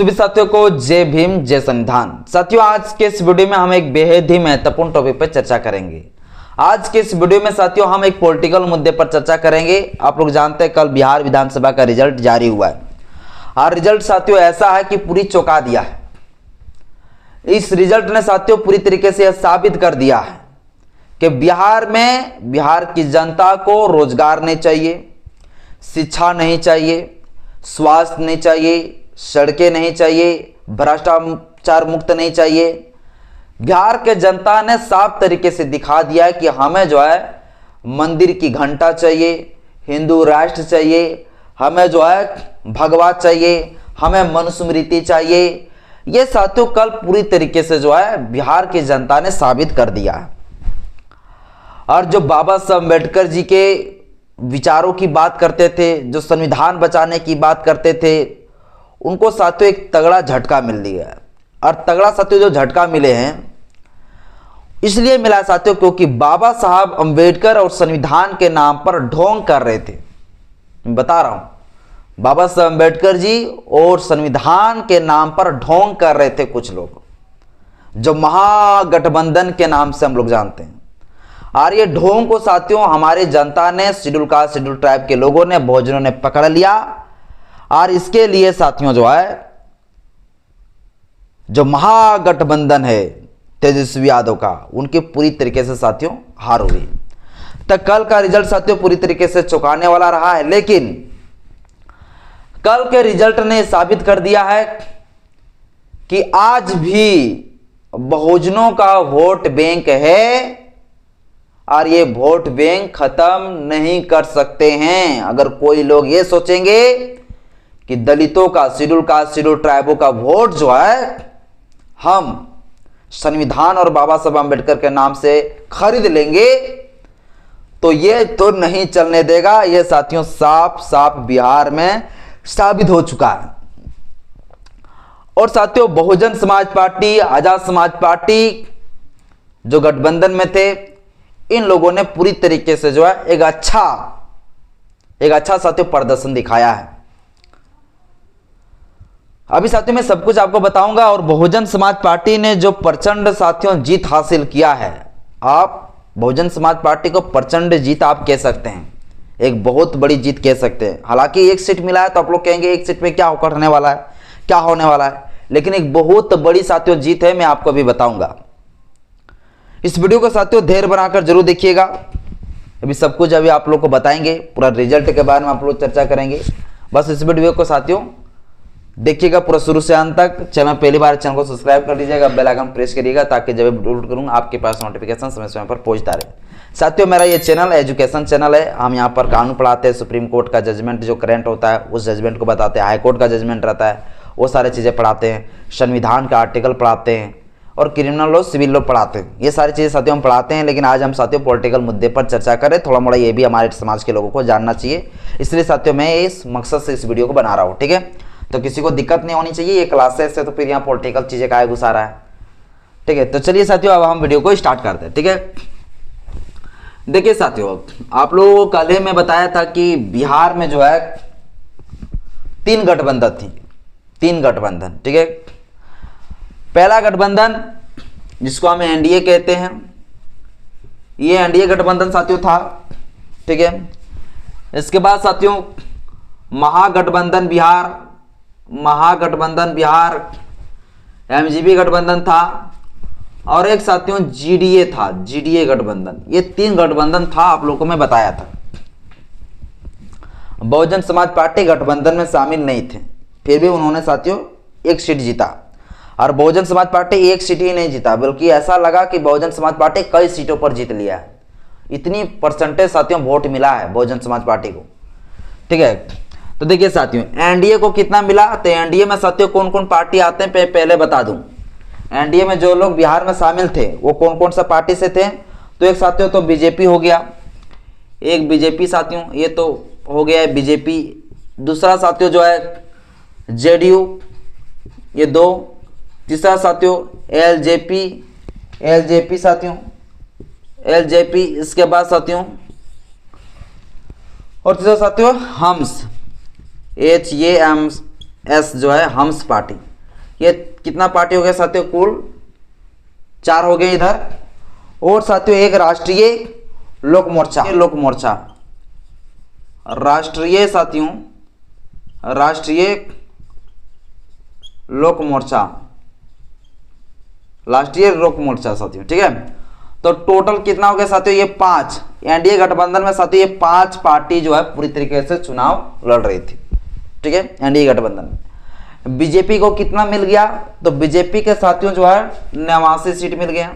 सभी साथियों को जय भीम जय संविधान। साथियों आज के इस वीडियो में हम एक बेहद ही महत्वपूर्ण टॉपिक पर चर्चा करेंगे। आज के इस वीडियो में साथियों हम एक पॉलिटिकल मुद्दे पर चर्चा करेंगे। आप लोग जानते हैं कल बिहार विधानसभा का रिजल्ट जारी हुआ है और रिजल्ट साथियों ऐसा है कि पूरी चौंका दिया है। इस रिजल्ट ने साथियों पूरी तरीके से यह साबित कर दिया है कि बिहार की जनता को रोजगार नहीं चाहिए, शिक्षा नहीं चाहिए, स्वास्थ्य नहीं चाहिए, सड़कें नहीं चाहिए, भ्रष्टाचार मुक्त नहीं चाहिए। बिहार के जनता ने साफ तरीके से दिखा दिया है कि हमें जो है मंदिर की घंटा चाहिए, हिंदू राष्ट्र चाहिए, हमें जो है भगवा चाहिए, हमें मनुस्मृति चाहिए। ये साथियों कल पूरी तरीके से जो है बिहार की जनता ने साबित कर दिया है। और जो बाबा साहब अम्बेडकर जी के विचारों की बात करते थे, जो संविधान बचाने की बात करते थे, उनको साथियों एक तगड़ा झटका मिल लिया है। और तगड़ा साथियों जो झटका मिले हैं इसलिए मिला साथियों क्योंकि बाबा साहब अम्बेडकर और संविधान के नाम पर ढोंग कर रहे थे। मैं बता रहा हूं, बाबा साहब अम्बेडकर जी और संविधान के नाम पर ढोंग कर रहे थे कुछ लोग, जो महागठबंधन के नाम से हम लोग जानते हैं। और ये ढोंग को साथियों हमारे जनता ने, शेड्यूल कास्ट शेड्यूल ट्राइब के लोगों ने, बहुजनों ने पकड़ लिया। और इसके लिए साथियों जो है जो महागठबंधन है तेजस्वी यादव का, उनकी पूरी तरीके से साथियों हार हुई। तो कल का रिजल्ट साथियों पूरी तरीके से चौंकाने वाला रहा है। लेकिन कल के रिजल्ट ने साबित कर दिया है कि आज भी बहुजनों का वोट बैंक है और ये वोट बैंक खत्म नहीं कर सकते हैं। अगर कोई लोग ये सोचेंगे कि दलितों का, शेड्यूल कास्ट शेड्यूल ट्राइबों का वोट जो है हम संविधान और बाबा साहब अम्बेडकर के नाम से खरीद लेंगे, तो ये तो नहीं चलने देगा। ये साथियों साफ साफ बिहार में साबित हो चुका है। और साथियों बहुजन समाज पार्टी, आजाद समाज पार्टी जो गठबंधन में थे, इन लोगों ने पूरी तरीके से जो है एक अच्छा साथियों प्रदर्शन दिखाया है। अभी साथियों मैं सब कुछ आपको बताऊंगा। और बहुजन समाज पार्टी ने जो प्रचंड साथियों जीत हासिल किया है, आप बहुजन समाज पार्टी को प्रचंड जीत आप कह सकते हैं, एक बहुत बड़ी जीत कह सकते हैं। हालांकि एक सीट मिला है तो आप लोग कहेंगे एक सीट में क्या करने वाला है, क्या होने वाला है, लेकिन एक बहुत बड़ी साथियों जीत है। मैं आपको अभी बताऊंगा। इस वीडियो को साथियों धैर्य बनाकर जरूर देखिएगा। अभी सब कुछ अभी आप लोग को बताएंगे, पूरा रिजल्ट के बारे में आप लोग चर्चा करेंगे। बस इस वीडियो को साथियों देखिएगा पूरा शुरू से अंत तक। चैनल पहली बार चैनल को सब्सक्राइब कर लीजिएगा, बेल आइकन प्रेस करिएगा ताकि जब अपलोड करूंगा आपके पास नोटिफिकेशन समय समय पर पहुंचता रहे। साथियों मेरा ये चैनल एजुकेशन चैनल है। हम यहाँ पर कानून पढ़ाते हैं, सुप्रीम कोर्ट का जजमेंट जो करंट होता है उस जजमेंट को बताते हैं, हाई कोर्ट का जजमेंट रहता है वो सारी चीज़ें पढ़ाते हैं, संविधान का आर्टिकल पढ़ाते हैं और क्रिमिनल लॉ, सिविल लॉ पढ़ाते हैं। ये सारी चीज़ें साथियों हम पढ़ाते हैं। लेकिन आज हम साथियों पॉलिटिकल मुद्दे पर चर्चा करें, थोड़ा मोड़ा ये भी हमारे समाज के लोगों को जानना चाहिए, इसलिए साथियों मैं इस मकसद से इस वीडियो को बना रहा हूँ। ठीक है, तो किसी को दिक्कत नहीं होनी चाहिए। ये क्लासेस से तो फिर यहाँ पॉलिटिकल चीज़ें काहे घुसा रहा है। ठीक है, तो चलिए साथियों अब हम वीडियो को स्टार्ट करते हैं। ठीक है, देखिए साथियों आप लोगों को कल ही मैं बताया था कि बिहार में जो है 3 गठबंधन थी, 3 गठबंधन। ठीक है, पहला गठबंधन जिसको हम एनडीए कहते हैं, ये एनडीए गठबंधन साथियों था। ठीक है, इसके बाद साथियों महागठबंधन बिहार, एमजीपी गठबंधन था और एक साथियों जीडीए था, जीडीए गठबंधन। ये 3 गठबंधन था, आप लोगों को मैं बताया था। बहुजन समाज पार्टी गठबंधन में शामिल नहीं थे, फिर भी उन्होंने साथियों एक सीट जीता। और बहुजन समाज पार्टी एक सीट ही नहीं जीता, बल्कि ऐसा लगा कि बहुजन समाज पार्टी कई सीटों पर जीत लिया है। इतनी परसेंटेज साथियों वोट मिला है बहुजन समाज पार्टी को। ठीक है, तो देखिए साथियों एनडीए को कितना मिला। तो एनडीए में साथियों कौन कौन पार्टी आते हैं पहले बता दूं। एनडीए में जो लोग बिहार में शामिल थे वो कौन कौन सा पार्टी से थे। तो एक साथियों तो बीजेपी हो गया, एक बीजेपी साथियों ये तो हो गया है बीजेपी। दूसरा साथियों जो है जेडीयू, ये 2। तीसरा साथियों एलजेपी साथियों, एलजेपी। इसके बाद साथियों और तीसरा साथियों हम्स, HAMS जो है हम्स पार्टी। ये कितना पार्टी हो गया साथियों, कुल 4 हो गए इधर। और साथियों एक राष्ट्रीय लोक मोर्चा, राष्ट्रीय साथियों, राष्ट्रीय लोक मोर्चा, राष्ट्रीय लोक मोर्चा साथियों, ठीक है। तो टोटल कितना हो गया साथियों, ये 5। एनडीए गठबंधन में साथियों ये 5 पार्टी जो है पूरी तरीके से चुनाव लड़ रही थी, ठीक है, एनडीए गठबंधन में। बीजेपी को कितना मिल गया, तो बीजेपी के साथियों जो है 89 सीट मिल गया।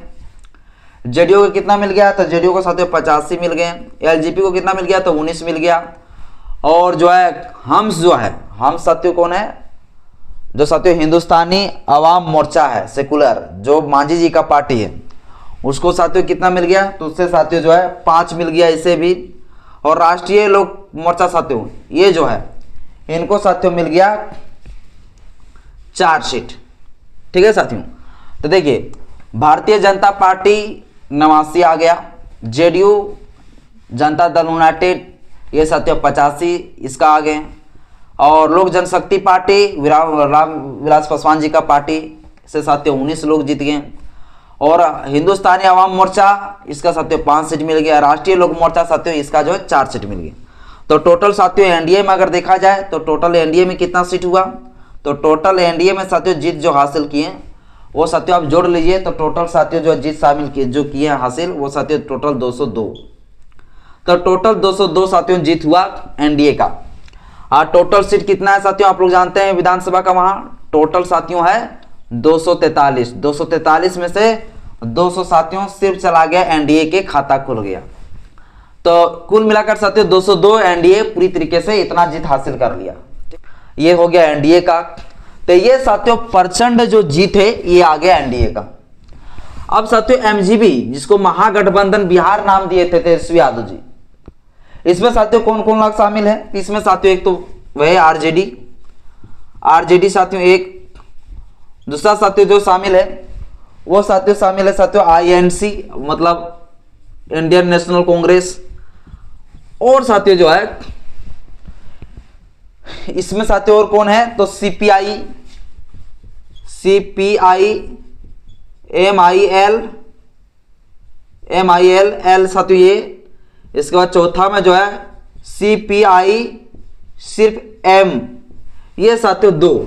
जेडीयू को कितना मिल गया, तो जेडीयू को साथियों 85 मिल गए। एलजेपी को कितना मिल गया, तो 19 मिल गया। और जो है हम्स जो है, हम साथियों कौन है, जो साथियों हिंदुस्तानी अवाम मोर्चा है, सेकुलर, जो मांझी जी का पार्टी है, उसको साथियों कितना मिल गया, तो उससे साथियों जो है 5 मिल गया इसे भी। और राष्ट्रीय लोक मोर्चा साथियों ये जो है इनको साथियों मिल गया 4 सीट, ठीक है साथियों। तो देखिए भारतीय जनता पार्टी 89 आ गया, जेडीयू जनता दल यूनाइटेड ये साथियों 85 इसका आ गए। और लोक जनशक्ति पार्टी रामविलास पासवान जी का पार्टी से साथियों 19 लोग जीत गए। और हिंदुस्तानी अवाम मोर्चा इसका साथियों 5 सीट मिल गया। राष्ट्रीय लोक मोर्चा साथियों इसका जो है 4 सीट मिल गया। तो टोटल साथियों एनडीए में अगर देखा जाए तो टोटल एनडीए में कितना सीट हुआ, तो टोटल एनडीए में साथियों जीत जो हासिल किए वो साथियों आप जोड़ लीजिए, तो टोटल साथियों जो जीत शामिल किए जो किए हासिल वो साथियों टोटल 202। तो टोटल 202 साथियों जीत हुआ एनडीए का। और टोटल सीट कितना है साथियों, आप लोग जानते हैं विधानसभा का, वहां टोटल साथियों है 243। 243 में से 200 साथियों सिर्फ चला गया एनडीए के खाता खुल गया। तो कुल मिलाकर साथियों 202 एनडीए पूरी तरीके से इतना जीत हासिल कर लिया। ये हो गया एनडीए का। तो ये साथियों प्रचंड जो जीत है ये आ गया एनडीए का। अब साथियों एमजीबी जिसको महागठबंधन बिहार नाम दिए थे तेजस्वी यादव जी, इसमें साथियों कौन कौन लोग शामिल है, इसमें साथियों एक तो वह आरजेडी साथियों एक, दूसरा साथियों जो शामिल है वो साथियों शामिल है साथियों आईएनसी मतलब इंडियन नेशनल कांग्रेस। और साथियों जो है इसमें साथियों और कौन है, तो सीपीआई, एमआईएल साथियों ये। इसके बाद चौथा में जो है सीपीआई सिर्फ एम, ये साथियों 2।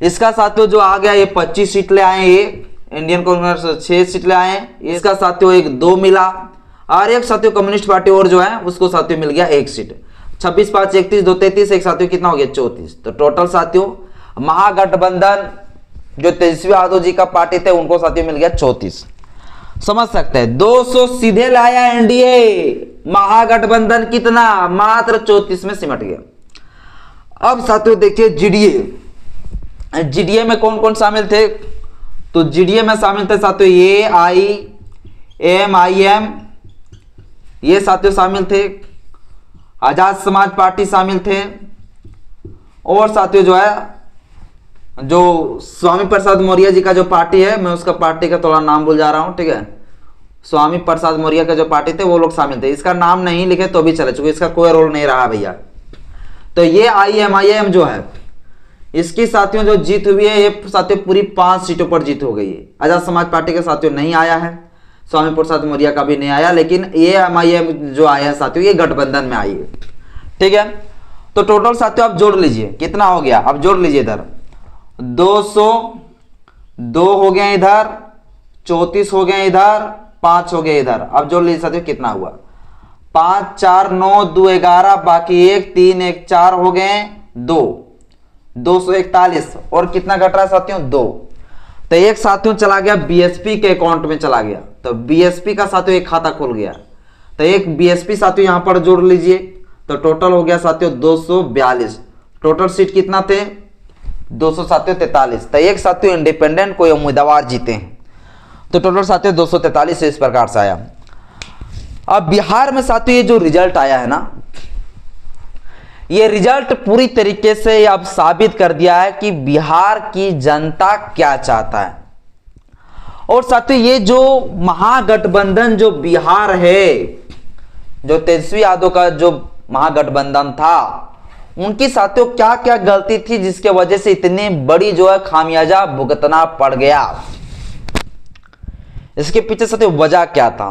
इसका साथियों जो आ गया ये 25 सीट ले आए, ये इंडियन कांग्रेस 6 सीट ले आए। इसका साथियों एक 2 मिला। और एक साथियों कम्युनिस्ट पार्टी और जो है उसको साथियों मिल गया 1 सीट। 26 5 31 2 33, एक साथियों कितना हो गया 34। तो टोटल साथियों महागठबंधन जो तेजस्वी यादव जी का पार्टी थे उनको साथियों मिल गया 34। समझ सकते हैं 200 सीधे लाया एनडीए, महागठबंधन कितना मात्र 34 में सिमट गया। अब साथियों देखिए जीडीए में कौन कौन शामिल थे, तो जीडीए में शामिल थे साथियों एआईएमआईएम ये साथियों शामिल थे, आजाद समाज पार्टी शामिल थे। और साथियों जो है जो स्वामी प्रसाद मौर्य जी का जो पार्टी है, मैं उसका पार्टी का थोड़ा नाम भूल जा रहा हूं, ठीक है, स्वामी प्रसाद मौर्य का जो पार्टी थे वो लोग शामिल थे। इसका नाम नहीं लिखे तो भी चले, चूंकि इसका कोई रोल नहीं रहा भैया। तो ये आईएमआईएम जो है इसकी साथियों जो जीत हुई है ये साथियों पूरी 5 सीटों पर जीत हो गई है। आजाद समाज पार्टी के साथियों नहीं आया है, स्वामी प्रसाद मौर्य का भी नहीं आया, लेकिन ये एमआईएम जो आया है साथियों ये गठबंधन में आई है, ठीक है। तो टोटल साथियों आप जोड़ लीजिए कितना हो गया, अब जोड़ लीजिए इधर 202 हो गए, इधर 34 हो गए, इधर 5 हो गए, इधर। अब जोड़ लीजिए साथियों कितना हुआ, 5 4 9 2 11, बाकी 1 3 1 4 हो गए 241। और कितना घट रहा है साथियों 2। तो एक साथियों चला गया बीएसपी के अकाउंट में चला गया, तो बीएसपी का साथियों एक खाता खुल गया। तो एक बीएसपी साथियों यहां पर जोड़ लीजिए, तो टोटल हो गया साथियों 242। टोटल सीट कितना थे 243। तो एक साथियों इंडिपेंडेंट कोई उम्मीदवार जीते हैं, तो टोटल साथियों 243 इस प्रकार से आया। अब बिहार में साथियों ये जो रिजल्ट आया है ना, ये रिजल्ट पूरी तरीके से अब साबित कर दिया है कि बिहार की जनता क्या चाहता है। और साथियों ये जो महागठबंधन जो बिहार है, जो तेजस्वी यादव का जो महागठबंधन था, उनकी साथियों क्या क्या गलती थी जिसके वजह से इतनी बड़ी जो है खामियाजा भुगतना पड़ गया, इसके पीछे साथियों वजह क्या था?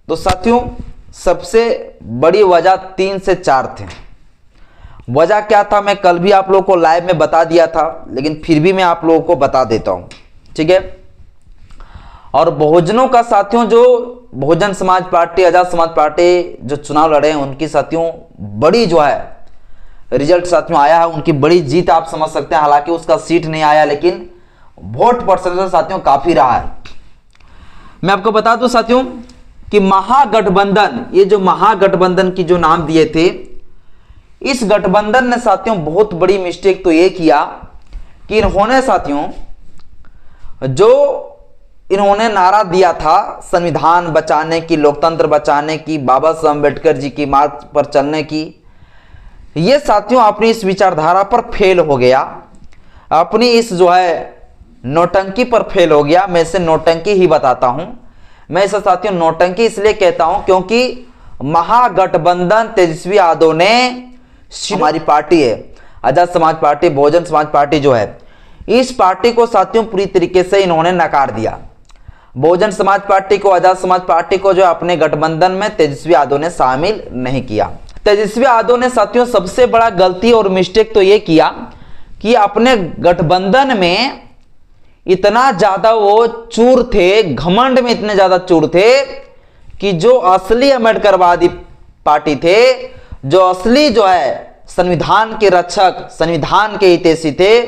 तो साथियों सबसे बड़ी वजह 3 से 4 थे। वजह क्या था मैं कल भी आप लोगों को लाइव में बता दिया था, लेकिन फिर भी मैं आप लोगों को बता देता हूं, ठीक है। और बहुजनों का साथियों जो बहुजन समाज पार्टी, आजाद समाज पार्टी जो चुनाव लड़े हैं उनकी साथियों बड़ी जो है रिजल्ट साथियों आया है, उनकी बड़ी जीत आप समझ सकते हैं। हालांकि उसका सीट नहीं आया, लेकिन वोट परसेंटेज साथियों काफी रहा है। मैं आपको बता दूं साथियों कि महागठबंधन, ये जो महागठबंधन की जो नाम दिए थे, इस गठबंधन ने साथियों बहुत बड़ी मिस्टेक तो ये किया कि इन्होंने साथियों जो इन्होंने नारा दिया था संविधान बचाने की, लोकतंत्र बचाने की, बाबा साहब अम्बेडकर जी की मार्ग पर चलने की, ये साथियों अपनी इस विचारधारा पर फेल हो गया, अपनी इस जो है नौटंकी पर फेल हो गया। मैं इसे नौटंकी ही बताता हूं। मैं इसे साथियों नौटंकी इसलिए कहता हूं क्योंकि महागठबंधन तेजस्वी यादव ने, हमारी पार्टी है आजाद समाज पार्टी, बहुजन समाज पार्टी जो है, इस पार्टी को साथियों पूरी तरीके से इन्होंने नकार दिया। बहुजन समाज पार्टी को, आजाद समाज पार्टी को जो अपने गठबंधन में तेजस्वी यादव ने शामिल नहीं किया। तेजस्वी यादव ने साथियों सबसे बड़ा गलती और मिस्टेक तो यह किया कि अपने गठबंधन में इतना ज्यादा वो चूर थे, घमंड में इतने ज्यादा चूर थे कि जो असली अम्बेडकरवादी पार्टी थे, जो असली जो है संविधान के रक्षक, संविधान के हितैषी थे,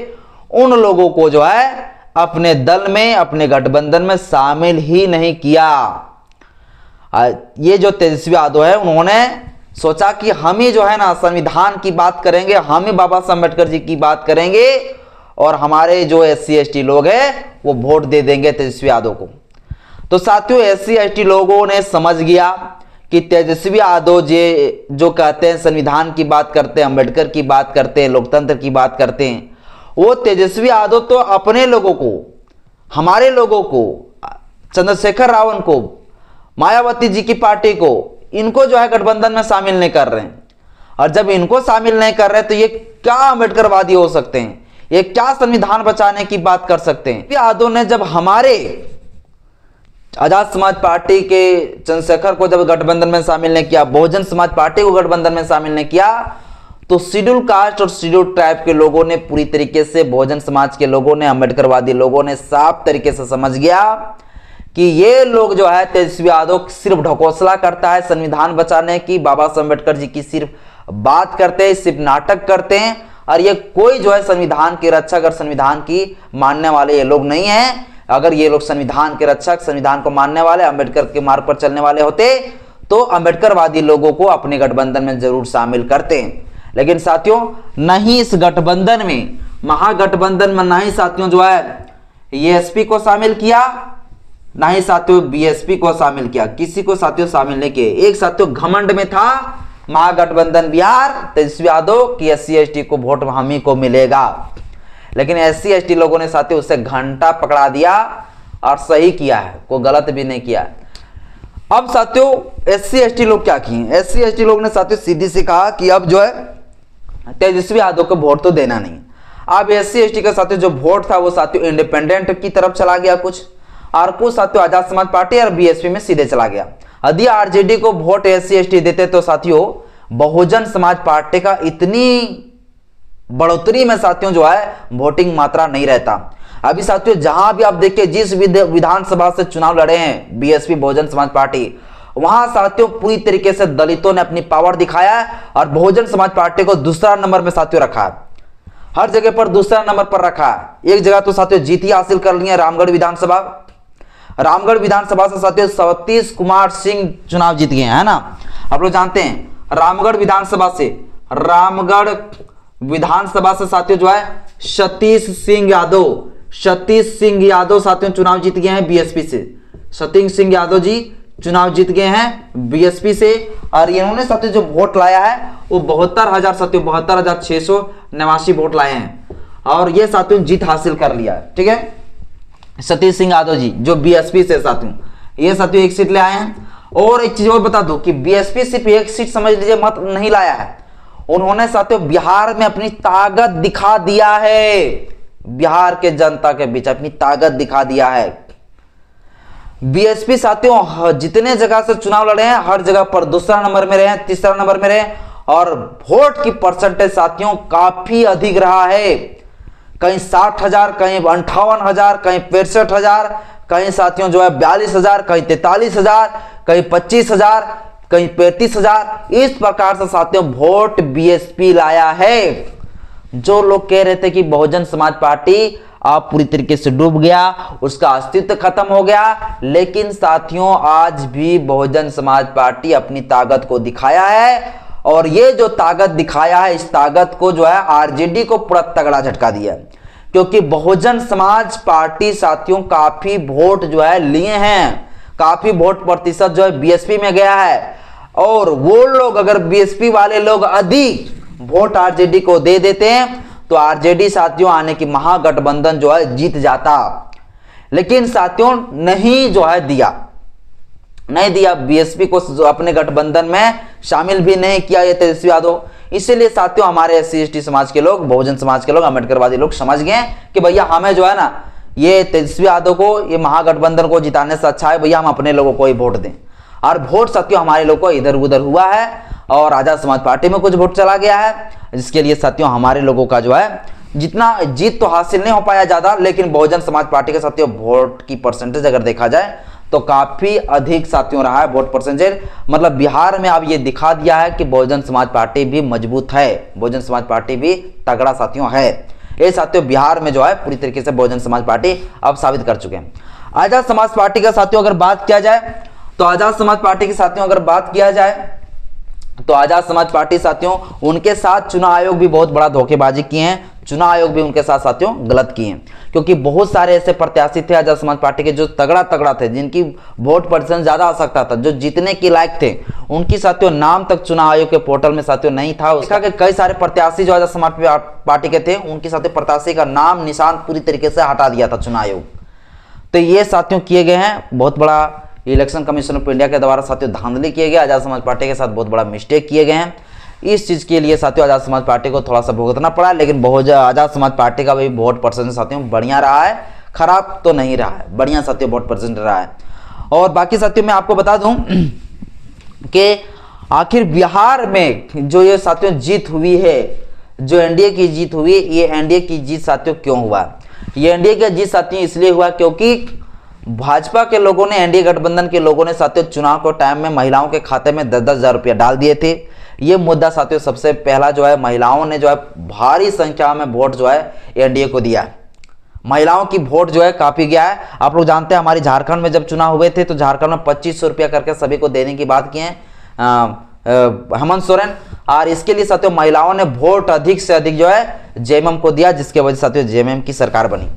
उन लोगों को जो है अपने दल में, अपने गठबंधन में शामिल ही नहीं किया। ये जो तेजस्वी यादव है, उन्होंने सोचा कि हम ही जो है ना संविधान की बात करेंगे, हम ही बाबा साहब अम्बेडकर जी की बात करेंगे और हमारे जो SC ST लोग हैं वो वोट दे देंगे तेजस्वी यादव को। तो साथियों SC ST लोगों ने समझ गया कि तेजस्वी यादव जी जो कहते हैं संविधान की बात करते हैं, अम्बेडकर की बात करते हैं, लोकतंत्र की बात करते हैं, वो तेजस्वी यादव तो अपने लोगों को, हमारे लोगों को, चंद्रशेखर रावण को, मायावती जी की पार्टी को, इनको जो है गठबंधन में शामिल नहीं कर रहे हैं। और जब इनको शामिल नहीं कर रहे तो ये क्या अम्बेडकरवादी हो सकते हैं, ये क्या संविधान बचाने की बात कर सकते हैं? यादव ने जब हमारे आजाद समाज पार्टी के चंद्रशेखर को जब गठबंधन में शामिल नहीं किया, बहुजन समाज पार्टी को गठबंधन में शामिल नहीं किया, तो शेड्यूल कास्ट और शेड्यूल ट्राइब के लोगों ने पूरी तरीके से, बहुजन समाज के लोगों ने, अम्बेडकरवादी लोगों ने साफ तरीके से समझ गया कि ये लोग जो है तेजस्वी यादव सिर्फ ढकोसला करता है संविधान बचाने की, बाबा साहब अम्बेडकर जी की सिर्फ बात करते हैं, सिर्फ नाटक करते हैं, और ये कोई जो है संविधान के रक्षक और संविधान की मानने वाले ये लोग नहीं हैं। अगर ये लोग संविधान के रक्षक, संविधान को मानने वाले, अम्बेडकर के मार्ग पर चलने वाले होते तो अम्बेडकरवादी लोगों को अपने गठबंधन में जरूर शामिल करते हैं। लेकिन साथियों नहीं, इस गठबंधन में, महागठबंधन में नहीं साथियों जो है ASP को शामिल किया, ना ही साथियों BSP को शामिल किया, किसी को साथियों शामिल नहीं किए। एक साथियों घमंड में था महागठबंधन बिहार, तेजस्वी यादव की SC ST को वोट हम ही को मिलेगा, लेकिन SC ST लोगों ने साथियों उससे घंटा पकड़ा दिया और सही किया है, कोई गलत भी नहीं किया। अब साथियों SC ST लोग क्या किए? SC ST लोग ने साथियों सीधी से कहा कि अब जो है तेजस्वी यादव को वोट तो देना नहीं। अब SC ST का साथियों जो वोट था वो साथियों इंडिपेंडेंट की तरफ चला गया कुछ, और कुछ साथियों आजाद समाज पार्टी और BSP में सीधे चला गया। यदि RJD को वोट SC ST देते तो साथियों बहुजन समाज पार्टी का इतनी बढ़ोतरी में साथियों जो है वोटिंग मात्रा नहीं रहता। अभी साथियों जहां भी आप देखिए, जिस विधानसभा से चुनाव लड़े हैं BSP बहुजन समाज पार्टी, वहां साथियों पूरी तरीके से दलितों ने अपनी पावर दिखाया है और बहुजन समाज पार्टी को दूसरा नंबर में साथियों रखा है, हर जगह पर दूसरा नंबर पर रखा है। एक जगह तो साथियों जीत ही हासिल कर ली है, रामगढ़ विधानसभा। रामगढ़ विधानसभा से साथियों सतीश कुमार सिंह चुनाव जीत गए हैं ना, आप लोग जानते हैं। रामगढ़ विधानसभा से, रामगढ़ विधानसभा से साथियों जो है सतीश सिंह यादव साथियों चुनाव जीत गए हैं BSP से। सतीश सिंह यादव जी चुनाव जीत गए हैं BSP से, और इन्होंने साथियों जो वोट लाया है वो 72,000 साथियों 72,689 वोट लाए हैं, और ये साथियों जीत हासिल कर लिया है। ठीक है, सतीश सिंह यादव जी जो BSP से साथियों, ये साथियों एक सीट ले आए हैं। और एक चीज और बता दूं कि BSP सिर्फ एक सीट समझ लीजिए मत नहीं लाया है, उन्होंने साथियों बिहार में अपनी ताकत दिखा दिया है, बिहार के जनता के बीच अपनी ताकत दिखा दिया है। बीएसपी साथियों जितने जगह से चुनाव लड़े हैं हर जगह पर दूसरा नंबर में रहे, तीसरा नंबर में रहे, और वोट की परसेंटेज साथियों काफी अधिक रहा है। कहीं 60,000, कहीं 58,000, कहीं 65,000, कहीं साथियों जो है 42,000, कहीं 43,000, कहीं 25,000, कहीं 35,000, इस प्रकार से साथियों वोट बीएसपी लाया है। जो लोग कह रहे थे कि बहुजन समाज पार्टी आप पूरी तरीके से डूब गया, उसका अस्तित्व खत्म हो गया, लेकिन साथियों आज भी बहुजन समाज पार्टी अपनी ताकत को दिखाया है, और ये जो ताकत दिखाया है इस ताकत को जो है आरजेडी को पूरा तगड़ा झटका दिया, क्योंकि बहुजन समाज पार्टी साथियों काफी वोट जो है लिए हैं, काफी वोट प्रतिशत जो है बीएसपी में गया है, और वो लोग अगर बीएसपी वाले लोग अधिक वोट आरजेडी को दे देते हैं तो आरजेडी साथियों आने की महागठबंधन जो है जीत जाता, लेकिन साथियों नहीं जो है दिया, नहीं दिया बीएसपी को अपने गठबंधन में शामिल भी नहीं किया ये तेजस्वी यादव। इसीलिए साथियों हमारे SC/ST समाज के लोग, बहुजन समाज के लोग, अम्बेडकरवादी लोग समझ गए कि भैया हमें जो है ना ये तेजस्वी यादव को, ये महागठबंधन को जिताने से अच्छा है भैया हम अपने लोगों को ही वोट दें। और वोट साथियों हमारे लोगों को इधर उधर हुआ है, और आजाद समाज पार्टी में कुछ वोट चला गया है, जिसके लिए साथियों हमारे लोगों का जो है जितना जीत तो हासिल नहीं हो पाया ज्यादा, लेकिन बहुजन समाज पार्टी के साथियों वोट की परसेंटेज अगर देखा जाए तो काफी अधिक साथियों रहा है वोट परसेंटेज। मतलब बिहार में अब ये दिखा दिया है कि बहुजन समाज पार्टी भी मजबूत है, बहुजन समाज पार्टी भी तगड़ा साथियों है। ये साथियों बिहार में जो है पूरी तरीके से बहुजन समाज पार्टी अब साबित कर चुके हैं। आजाद समाज पार्टी का साथियों अगर बात किया जाए तो आजाद समाज पार्टी के साथियों अगर बात किया जाए तो आजाद समाज पार्टी साथियों उनके साथ चुनाव आयोग भी बहुत बड़ा धोखेबाजी किए हैं, चुनाव आयोग भी उनके साथ साथियों गलत किए हैं, क्योंकि बहुत सारे ऐसे प्रत्याशी थे आजाद समाज पार्टी के जो तगड़ा थे, जिनकी वोट परसेंट ज्यादा आ सकता था, जो जीतने के लायक थे, उनकी साथियों नाम तक चुनाव आयोग के पोर्टल में साथियों नहीं था। उसका कि कई सारे प्रत्याशी जो आजाद समाज पार्टी के थे उनकी साथियों प्रत्याशी का नाम निशान पूरी तरीके से हटा दिया था चुनाव आयोग। तो ये साथियों किए गए हैं, बहुत बड़ा इलेक्शन कमीशन ऑफ इंडिया के द्वारा साथियों धांधली किए गए, आजाद समाज पार्टी के साथ बहुत बड़ा मिस्टेक किए गए हैं। इस चीज के लिए साथियों आजाद समाज पार्टी को थोड़ा सा भुगतना पड़ा, लेकिन आजाद समाज पार्टी का भी वोट परसेंट साथियों बढ़िया रहा है, खराब तो नहीं रहा है, बढ़िया साथियों वोट परसेंट रहा है। और बाकी साथियों मैं आपको बता दूं कि आखिर बिहार में जो ये साथियों जीत हुई है, जो एनडीए की जीत हुई, ये एनडीए की जीत साथियों क्यों हुआ? ये एनडीए की जीत साथियों इसलिए हुआ क्योंकि भाजपा के लोगों ने, एनडीए गठबंधन के लोगों ने साथियों चुनाव के टाइम में महिलाओं के खाते में 10-10 हजार रुपया डाल दिए थे। ये मुद्दा साथियों सबसे पहला जो है महिलाओं ने जो है भारी संख्या में वोट जो है एनडीए को दिया। महिलाओं की वोट जो है काफी गया है। आप लोग जानते हैं हमारी झारखंड में जब चुनाव हुए थे तो झारखंड में 2500 रुपया करके सभी को देने की बात की है हेमंत सोरेन, और इसके लिए साथियों महिलाओं ने वोट अधिक से अधिक जो है जेएमएम को दिया, जिसके वजह से साथियों जेएमएम की सरकार बनी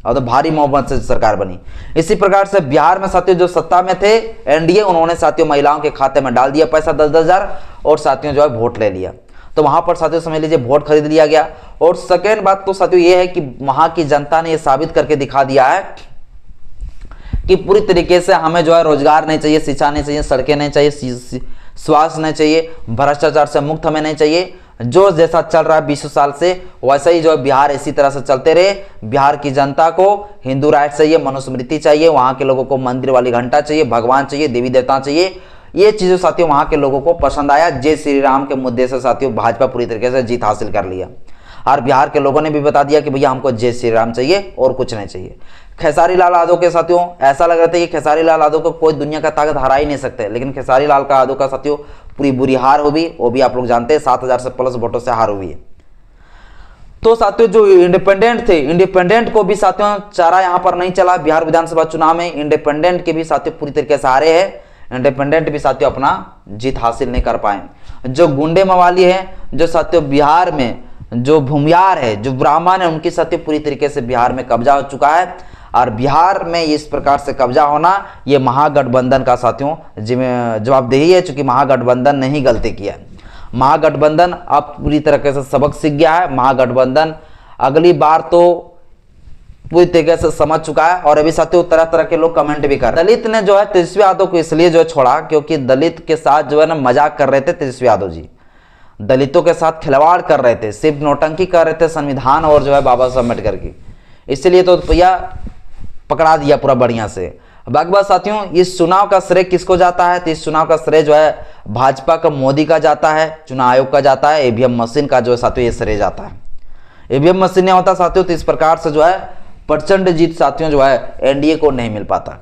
और तो भारी बहुमत से सरकार बनी। इसी प्रकार से बिहार में साथियों जो सत्ता में थे एनडीए, उन्होंने साथियों महिलाओं के खाते में डाल दिया पैसा 10-10 हजार और साथियों जो है वोट ले लिया। तो वहां पर साथियों समझ लीजिए वोट खरीद लिया गया। और सेकेंड बात तो साथियों ये है कि वहां की जनता ने यह साबित करके दिखा दिया है कि पूरी तरीके से हमें जो है रोजगार नहीं चाहिए, शिक्षा नहीं चाहिए, सड़कें नहीं चाहिए, स्वास्थ्य नहीं चाहिए, भ्रष्टाचार से मुक्त हमें नहीं चाहिए। जो जैसा चल रहा है 20 साल से वैसा ही जो है बिहार इसी तरह से चलते रहे। बिहार की जनता को हिंदू राइट चाहिए, मनुस्मृति चाहिए, वहां के लोगों को मंदिर वाली घंटा चाहिए, भगवान चाहिए, देवी देवता चाहिए। ये चीजें साथियों वहां के लोगों को पसंद आया। जय श्री राम के मुद्दे से साथियों भाजपा पूरी तरीके से जीत हासिल कर लिया और बिहार के लोगों ने भी बता दिया कि भैया हमको जय श्री राम चाहिए और कुछ नहीं चाहिए। खेसारी लाल यादव के साथियों ऐसा लग रहा था कि खेसारी लाल यादव को कोई दुनिया का ताकत हरा ही नहीं सकते, लेकिन खेसारी लाल का यादव का साथियों पूरी बुरी हार हुई। वो भी आप लोग जानते हैं 7000 से प्लस वोटों से हार हुई है। तो साथियों जो इंडिपेंडेंट थे, इंडिपेंडेंट को भी साथियों चारा यहां पर नहीं चला। बिहार विधानसभा चुनाव में इंडिपेंडेंट के भी साथियों पूरी तरीके से हारे हैं। इंडिपेंडेंट भी साथियों अपना जीत हासिल नहीं कर पाए। जो गुंडे मवाली है, जो साथियों बिहार में जो भूमियार है, जो ब्राह्मण है, उनकी साथियों पूरी तरीके से बिहार में कब्जा हो चुका है। और बिहार में इस प्रकार से कब्जा होना ये महागठबंधन का साथियों जवाबदेही है, चूंकि महागठबंधन ने ही गलती किया। महागठबंधन अब पूरी तरीके से सबक सीख गया है। महागठबंधन अगली बार तो पूरी तरीके से समझ चुका है। और अभी साथियों तरह तरह के लोग कमेंट भी कर रहे हैं। दलित ने जो है तेजस्वी यादव को इसलिए जो है छोड़ा क्योंकि दलित के साथ जो है ना मजाक कर रहे थे तेजस्वी यादव जी। दलितों के साथ खिलवाड़ कर रहे थे, सिर्फ नौटंकी कर रहे थे संविधान और जो है बाबा साहब अम्बेडकर की। इसलिए तो भैया पकड़ा दिया पूरा बढ़िया से। बाकी बात साथियों, इस चुनाव का श्रेय किसको जाता है? तो इस चुनाव का श्रेय जो है भाजपा का मोदी का जाता है, चुनाव आयोग का जाता है, ईवीएम मशीन का जो है साथियों ये श्रेय जाता है। ईवीएम मशीन नहीं होता साथियों तो इस प्रकार से जो है प्रचंड जीत साथियों जो है एनडीए को नहीं मिल पाता।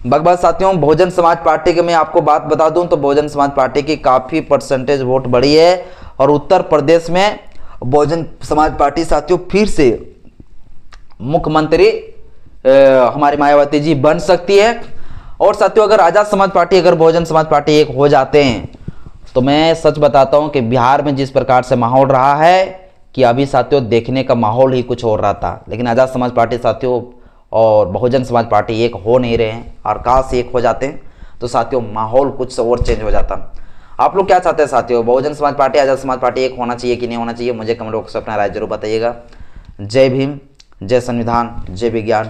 बात साथियों, बहुजन समाज पार्टी के मैं आपको बात बता दूं तो बहुजन समाज पार्टी की काफी परसेंटेज वोट बढ़ी है और उत्तर प्रदेश में बहुजन समाज पार्टी साथियों फिर से मुख्यमंत्री हमारी मायावती जी बन सकती है। और साथियों अगर आजाद समाज पार्टी, अगर बहुजन समाज पार्टी एक हो जाते हैं तो मैं सच बताता हूं कि बिहार में जिस प्रकार से माहौल रहा है कि अभी साथियों देखने का माहौल ही कुछ और रहा था, लेकिन आजाद समाज पार्टी साथियों और बहुजन समाज पार्टी एक हो नहीं रहे हैं। और काश एक हो जाते हैं तो साथियों माहौल कुछ और चेंज हो जाता। आप लोग क्या चाहते हैं साथियों, बहुजन समाज पार्टी आजाद समाज पार्टी एक होना चाहिए कि नहीं होना चाहिए? मुझे कमेंट बॉक्स में अपना राय जरूर बताइएगा। जय भीम, जय संविधान, जय विज्ञान।